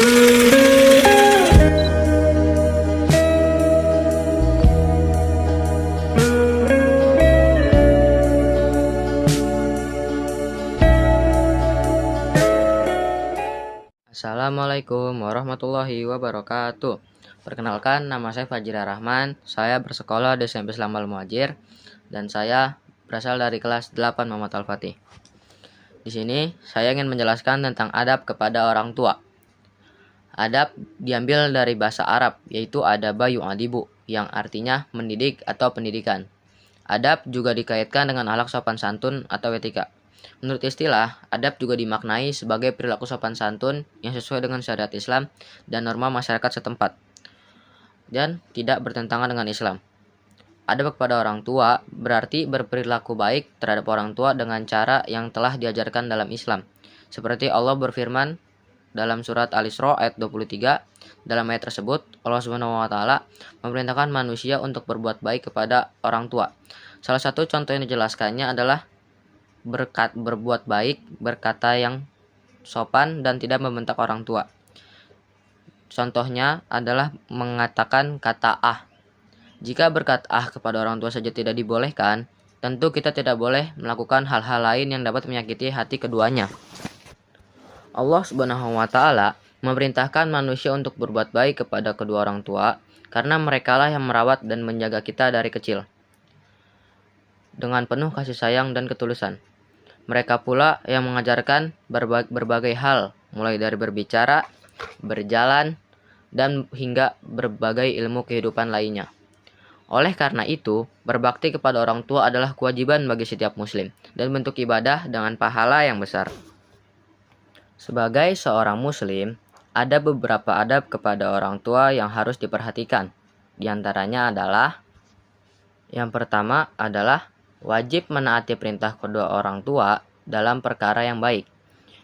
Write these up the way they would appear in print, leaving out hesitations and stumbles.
Assalamualaikum warahmatullahi wabarakatuh. Perkenalkan, nama saya Fajira Rahman. Saya bersekolah di SMP Islam Al-Muhajir dan saya berasal dari kelas 8 Muhammad Al-Fatih. Di sini saya ingin menjelaskan tentang adab kepada orang tua. Adab diambil dari bahasa Arab, yaitu adaba yu'adibu, yang artinya mendidik atau pendidikan. Adab juga dikaitkan dengan akhlak sopan santun atau etika. Menurut istilah, adab juga dimaknai sebagai perilaku sopan santun yang sesuai dengan syariat Islam dan norma masyarakat setempat, dan tidak bertentangan dengan Islam. Adab kepada orang tua berarti berperilaku baik terhadap orang tua dengan cara yang telah diajarkan dalam Islam. Seperti Allah berfirman dalam surat Al-Isra ayat 23, dalam ayat tersebut Allah Subhanahu wa taala memerintahkan manusia untuk berbuat baik kepada orang tua. Salah satu contoh yang dijelaskannya adalah berbuat baik, berkata yang sopan dan tidak membentak orang tua. Contohnya adalah mengatakan kata ah. Jika berkata ah kepada orang tua saja tidak dibolehkan, tentu kita tidak boleh melakukan hal-hal lain yang dapat menyakiti hati keduanya. Allah Subhanahu wa taala memerintahkan manusia untuk berbuat baik kepada kedua orang tua karena merekalah yang merawat dan menjaga kita dari kecil dengan penuh kasih sayang dan ketulusan. Mereka pula yang mengajarkan berbagai hal, mulai dari berbicara, berjalan, dan hingga berbagai ilmu kehidupan lainnya. Oleh karena itu, berbakti kepada orang tua adalah kewajiban bagi setiap muslim dan bentuk ibadah dengan pahala yang besar. Sebagai seorang muslim, ada beberapa adab kepada orang tua yang harus diperhatikan. Di antaranya adalah, yang pertama adalah wajib menaati perintah kedua orang tua dalam perkara yang baik.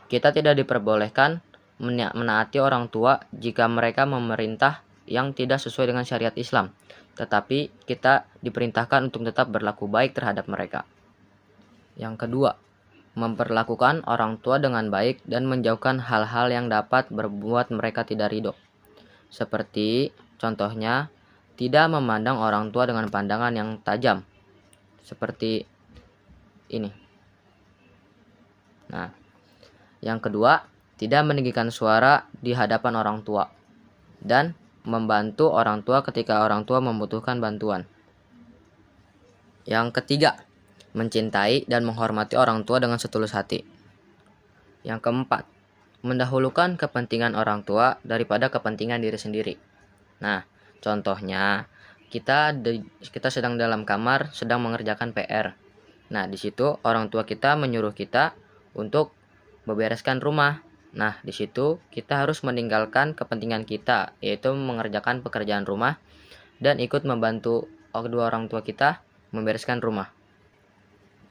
Kita tidak diperbolehkan menaati orang tua jika mereka memerintah yang tidak sesuai dengan syariat Islam, tetapi kita diperintahkan untuk tetap berlaku baik terhadap mereka. Yang kedua, memperlakukan orang tua dengan baik dan menjauhkan hal-hal yang dapat berbuat mereka tidak ridho. Seperti contohnya, tidak memandang orang tua dengan pandangan yang tajam, seperti ini. Nah, yang kedua, tidak meninggikan suara di hadapan orang tua dan membantu orang tua ketika orang tua membutuhkan bantuan. Yang ketiga, mencintai dan menghormati orang tua dengan setulus hati. Yang keempat, mendahulukan kepentingan orang tua daripada kepentingan diri sendiri. Nah, contohnya kita sedang dalam kamar sedang mengerjakan PR. Nah, di situ orang tua kita menyuruh kita untuk membereskan rumah. Nah, di situ kita harus meninggalkan kepentingan kita, yaitu mengerjakan pekerjaan rumah dan ikut membantu kedua orang tua kita membereskan rumah.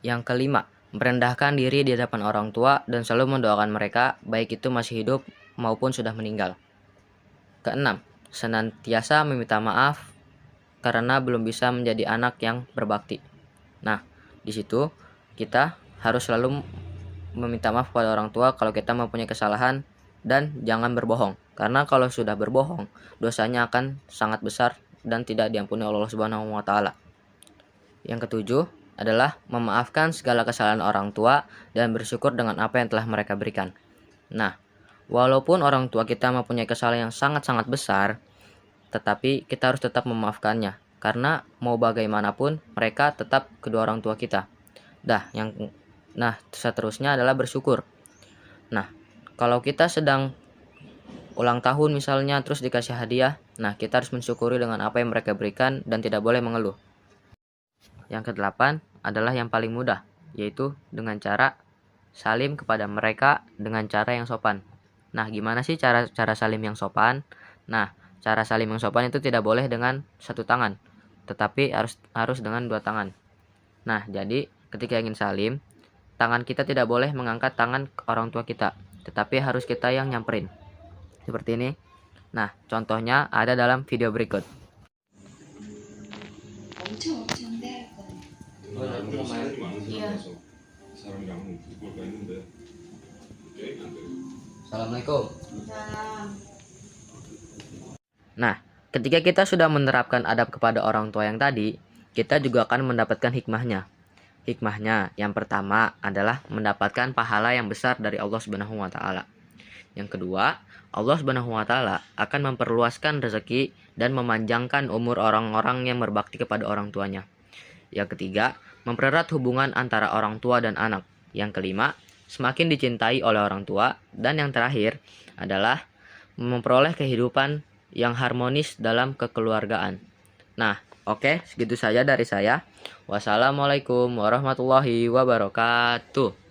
Yang kelima, merendahkan diri di hadapan orang tua dan selalu mendoakan mereka, baik itu masih hidup maupun sudah meninggal. Keenam, senantiasa meminta maaf karena belum bisa menjadi anak yang berbakti. Nah, di situ kita harus selalu meminta maaf kepada orang tua kalau kita mempunyai kesalahan dan jangan berbohong. Karena kalau sudah berbohong, dosanya akan sangat besar dan tidak diampuni oleh Allah Subhanahu wa taala. Yang ketujuh adalah memaafkan segala kesalahan orang tua dan bersyukur dengan apa yang telah mereka berikan. Nah, walaupun orang tua kita mempunyai kesalahan yang sangat-sangat besar, tetapi kita harus tetap memaafkannya, karena mau bagaimanapun mereka tetap kedua orang tua kita. Seterusnya adalah bersyukur. Nah, kalau kita sedang ulang tahun misalnya terus dikasih hadiah, nah kita harus mensyukuri dengan apa yang mereka berikan dan tidak boleh mengeluh. Yang kedelapan adalah yang paling mudah, yaitu dengan cara salim kepada mereka dengan cara yang sopan. Nah, gimana sih cara salim yang sopan? Nah, cara salim yang sopan itu tidak boleh dengan satu tangan, tetapi harus dengan dua tangan. Nah, jadi ketika ingin salim, tangan kita tidak boleh mengangkat tangan orang tua kita, tetapi harus kita yang nyamperin. Seperti ini. Nah, contohnya ada dalam video berikut. Assalamualaikum. Nah, ketika kita sudah menerapkan adab kepada orang tua yang tadi, kita juga akan mendapatkan hikmahnya. Hikmahnya yang pertama adalah mendapatkan pahala yang besar dari Allah Subhanahu wa taala. Yang kedua, Allah Subhanahu wa taala akan memperluaskan rezeki dan memanjangkan umur orang-orang yang berbakti kepada orang tuanya. Yang ketiga, mempererat hubungan antara orang tua dan anak. Yang kelima, semakin dicintai oleh orang tua. Dan yang terakhir adalah memperoleh kehidupan yang harmonis dalam kekeluargaan. Nah, oke, segitu saja dari saya. Wassalamualaikum warahmatullahi wabarakatuh.